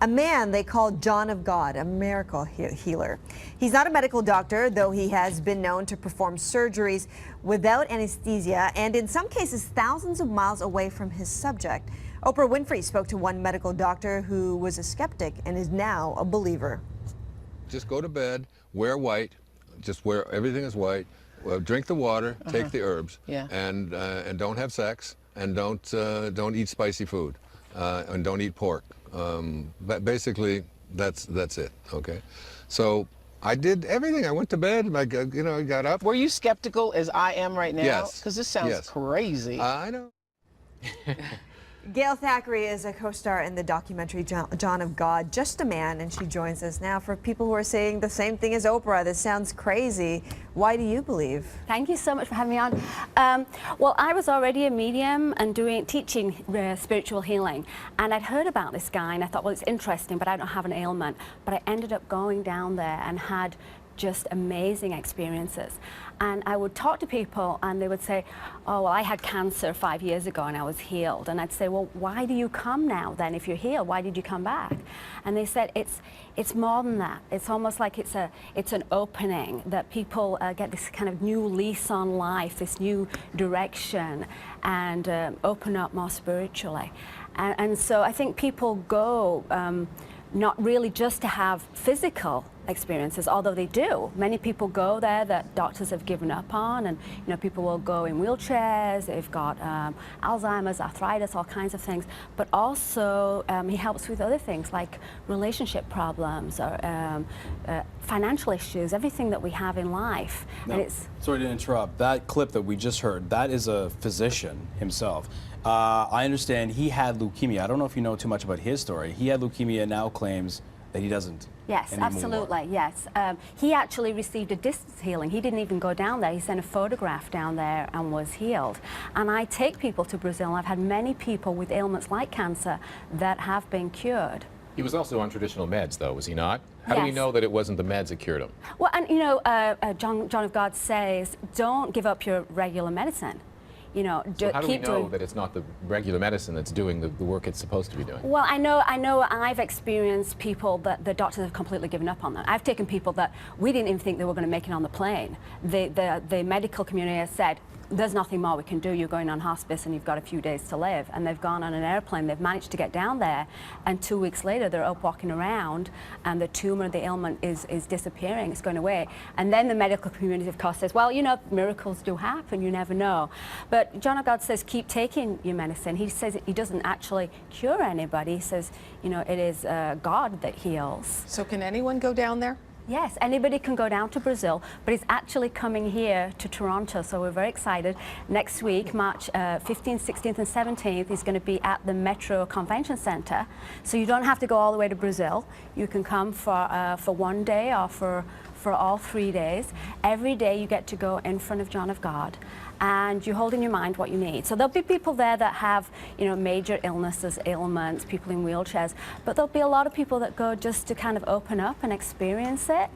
a man they call John of God, a miracle healer. He's not a medical doctor, though he has been known to perform surgeries without anesthesia and in some cases thousands of miles away from his subject. Oprah Winfrey spoke to one medical doctor who was a skeptic and is now a believer. Just go to bed, wear white, just wear, everything is white, drink the water, take the herbs, and don't have sex, and don't eat spicy food, and don't eat pork. But basically, that's it. Okay, so I did everything. I went to bed. I got up. Were you skeptical as I am right now? Yes. Because this sounds crazy. I know. Gail Thackray is a co-star in the documentary John of God, Just a Man, and she joins us now. For people who are saying the same thing as Oprah, this sounds crazy. Why do you believe? Thank you so much for having me on. Well, I was already a medium and teaching spiritual healing, and I'd heard about this guy, and I thought, well, it's interesting, but I don't have an ailment. But I ended up going down there and had just amazing experiences. And I would talk to people and they would say, oh, well, I had cancer 5 years ago and I was healed. And I'd say, well, why do you come now then if you're healed? Why did you come back? And they said, it's more than that. It's almost like it's an opening, that people get this kind of new lease on life, this new direction, and open up more spiritually. And so I think people go not really just to have physical experiences, although they do. Many people go there that doctors have given up on, and people will go in wheelchairs, they've got Alzheimer's, arthritis, all kinds of things. But also he helps with other things like relationship problems or financial issues, everything that we have in life. Now, and it's sorry to interrupt. That clip that we just heard, that is a physician himself. I understand he had leukemia. I don't know if you know too much about his story. He had leukemia, now claims that he doesn't. Yes, anymore. absolutely, yes. He actually received a distance healing. He didn't even go down there. He sent a photograph down there and was healed. And I take people to Brazil. I've had many people with ailments like cancer that have been cured. He was also on traditional meds, though, was he not? How do we know that it wasn't the meds that cured him? Well, and John of God says, don't give up your regular medicine. So how do we know that it's not the regular medicine that's doing the work it's supposed to be doing? Well, I know I've experienced people that the doctors have completely given up on them. I've taken people that we didn't even think they were going to make it on the plane. The medical community has said, there's nothing more we can do. You're going on hospice and you've got a few days to live. And they've gone on an airplane, they've managed to get down there, and 2 weeks later they're up walking around and the tumor, the ailment is disappearing, it's going away. And then the medical community, of course, says, well, miracles do happen, you never know. But John of God says, keep taking your medicine. He says he doesn't actually cure anybody. He says, it is God that heals. So can anyone go down there? Yes, anybody can go down to Brazil, but he's actually coming here to Toronto, so we're very excited. Next week, March 15th, 16th, and 17th, he's going to be at the Metro Convention Center. So you don't have to go all the way to Brazil. You can come for 1 day or for all 3 days. Every day you get to go in front of John of God, and you hold in your mind what you need. So there'll be people there that have, major illnesses, ailments, people in wheelchairs, but there'll be a lot of people that go just to kind of open up and experience it,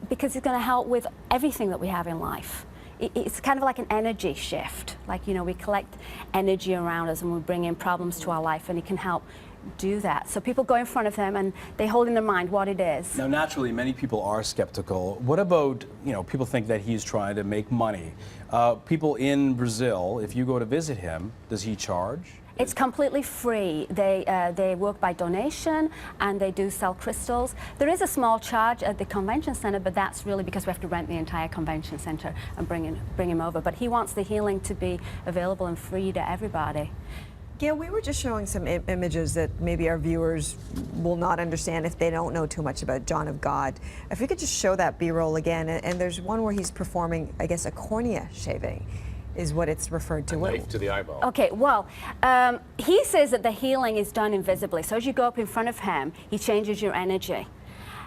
because it's going to help with everything that we have in life. It's kind of like an energy shift. Like, we collect energy around us and we bring in problems to our life, and it can help do that. So people go in front of him and they hold in their mind what it is. Now, naturally, many people are skeptical. What about, people think that he's trying to make money. People in Brazil, if you go to visit him, does he charge? It's completely free. They work by donation, and they do sell crystals. There is a small charge at the convention center, but that's really because we have to rent the entire convention center and bring him over. But he wants the healing to be available and free to everybody. Gail, we were just showing some images that maybe our viewers will not understand if they don't know too much about John of God. If we could just show that B-roll again, and there's one where he's performing, I guess, a cornea shaving is what it's referred to. A knife to the eyeball. Okay, well, he says that the healing is done invisibly. So as you go up in front of him, he changes your energy.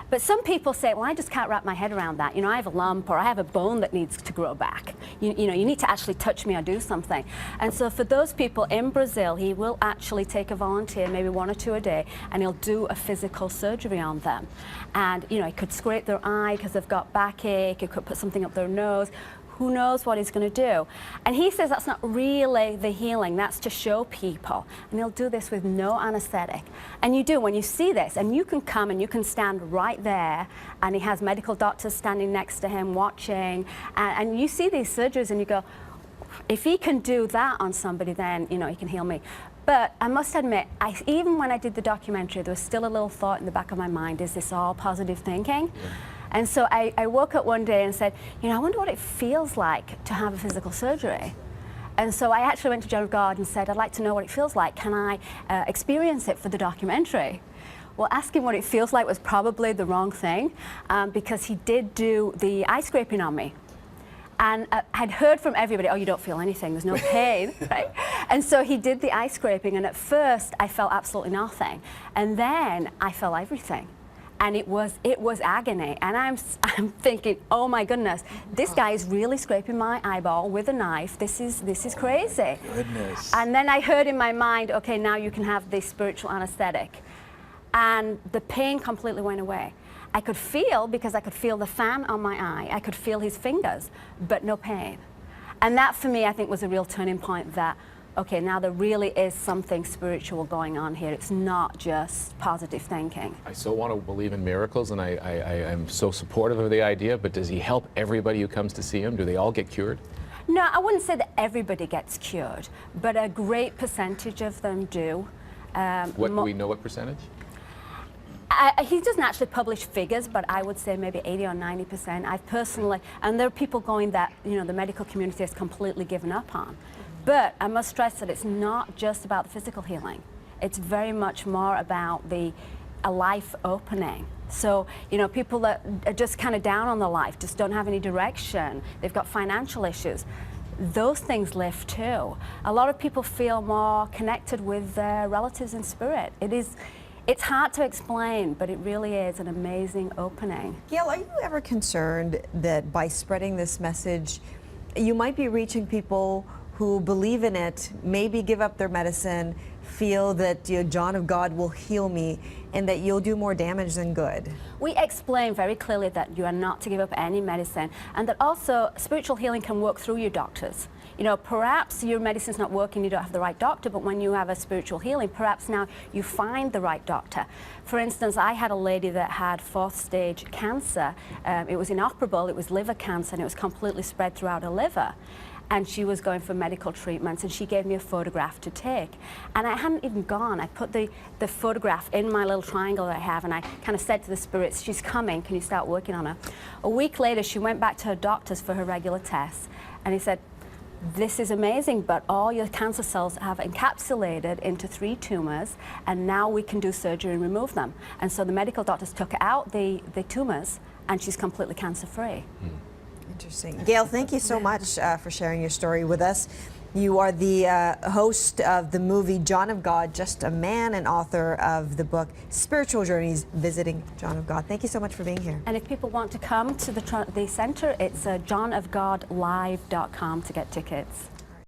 But some people say, well, I just can't wrap my head around that. I have a lump, or I have a bone that needs to grow back. You need to actually touch me or do something. And so for those people in Brazil, he will actually take a volunteer, maybe 1 or 2 a day, and he'll do a physical surgery on them. And, he could scrape their eye because they've got backache, he could put something up their nose. who knows what he's going to do. And he says that's not really the healing, that's to show people. And he'll do this with no anesthetic. And you do, when you see this, and you can come and you can stand right there, and he has medical doctors standing next to him watching, and you see these surgeries and you go, if he can do that on somebody, then, you know, he can heal me. But I must admit, even when I did the documentary, there was still a little thought in the back of my mind, is this all positive thinking? Yeah. And so I woke up one day and said, you know, I wonder what it feels like to have a physical surgery. And so I actually went to John of God and said, I'd like to know what it feels like. Can I experience it for the documentary? Well, asking what it feels like was probably the wrong thing, because he did do the eye scraping on me. And I'd heard from everybody, oh, you don't feel anything, there's no pain, right? And so he did the eye scraping, and at first I felt absolutely nothing. And then I felt everything. And it was agony. And I'm thinking, oh my goodness, this guy is really scraping my eyeball with a knife. This is crazy. Goodness. And then I heard in my mind, okay, now you can have this spiritual anesthetic. And the pain completely went away. I could feel, because I could feel the fan on my eye, I could feel his fingers, but no pain. And that for me, I think, was a real turning point that, okay, now there really is something spiritual going on here. It's not just positive thinking. I so want to believe in miracles, and I am so supportive of the idea, but does he help everybody who comes to see him? Do they all get cured? No, I wouldn't say that everybody gets cured, but a great percentage of them do. What do we know, what percentage? He doesn't actually publish figures, but I would say maybe 80 or 90%. I've personally, and there are people going that, you know, the medical community has completely given up on. But I must stress that it's not just about the physical healing. It's very much more about a life opening. So, you know, people that are just kind of down on their life, just don't have any direction, they've got financial issues, those things lift too. A lot of people feel more connected with their relatives in spirit. It's hard to explain, but it really is an amazing opening. Gail, are you ever concerned that by spreading this message, you might be reaching people who believe in it, maybe give up their medicine, feel that, you know, John of God will heal me, and that you'll do more damage than good? We explain very clearly that you are not to give up any medicine, and that also spiritual healing can work through your doctors. You know, perhaps your medicine's not working, you don't have the right doctor, but when you have a spiritual healing, perhaps now you find the right doctor. For instance, I had a lady that had 4th stage cancer. It was inoperable, it was liver cancer, and it was completely spread throughout her liver. And she was going for medical treatments, and she gave me a photograph to take. And I hadn't even gone. I put the photograph in my little triangle that I have, and I kind of said to the spirits, she's coming, can you start working on her? A week later, she went back to her doctors for her regular tests, and he said, this is amazing, but all your cancer cells have encapsulated into 3 tumors, and now we can do surgery and remove them. And so the medical doctors took out the tumors, and she's completely cancer-free. Interesting. Gail, thank you so much for sharing your story with us. You are the host of the movie John of God, Just a Man, and author of the book Spiritual Journeys, Visiting John of God. Thank you so much for being here. And if people want to come to the center, it's johnofgodlive.com to get tickets.